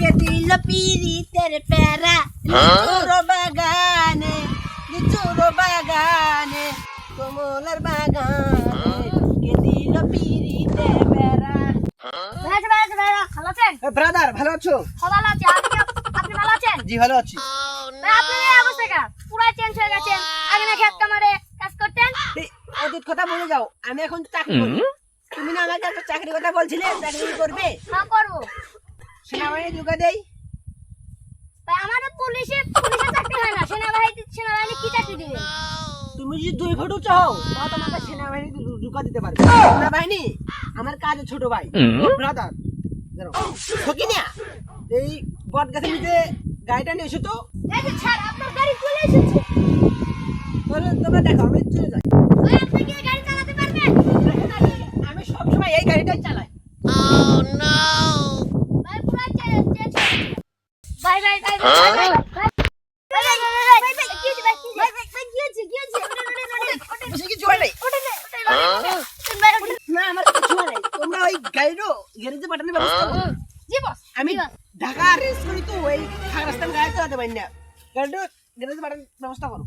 কে দিল পিরিতের প্যারা লিচুর বাগানে কমলার বাগানে কে দিল পিরিতের প্যারা। ব্রাদার ভালো আছো? আপনি ভালো আছেন? জি ভালো আছি। আপনার এই অবস্থা কেন? পুরো চেঞ্জ হয়ে গেছেন। আগে না খেত কামারে কাজ করতেন। ওদের কথা বলে যাও, আমি এখন চাকরি করি। তুমি না আমাকে একটা চাকরির কথা বলছিলে, চাকরি করবে? হ্যাঁ করব। সেনাবাহিনী ঢুকা দেই। ভাই আমাদের পুলিশে চাকরি হয় না, সেনাবাহিনী কি চাকরি দিবে? তুমি যদি 2 ফুট উঁচু হও তাহলে তোমাকে সেনাবাহিনী ঢুকা দিতে পারবে। সেনাবাহিনী আমার কাজে ছোট ভাই, ব্রাদার। সকিনা এই বট গাছের নিচে গাড়িটা নিয়ে এসো তো। এই যে স্যার আপনার গাড়ি চলে এসেছে। তোমরা দেখো আমি চলে যাই। ভাই আপনি কি গাড়ি চালাতে পারবেন? আমি সবসময় এই গাড়িটাই চালাই। ভাই পুরো চেঞ্জ ভাই কিছু হয় নাই। না আমার কিছু হয় নাই। তোমরা ওই গাড়িরও গ্যারেজে পাঠানোর ব্যবস্থা করো। আমি ঢাকা রেস করি তো ওই রাস্তায় গাড়ি চালাতে পারি না। গাড়িটা গ্যারেজে পাঠানোর ব্যবস্থা করো।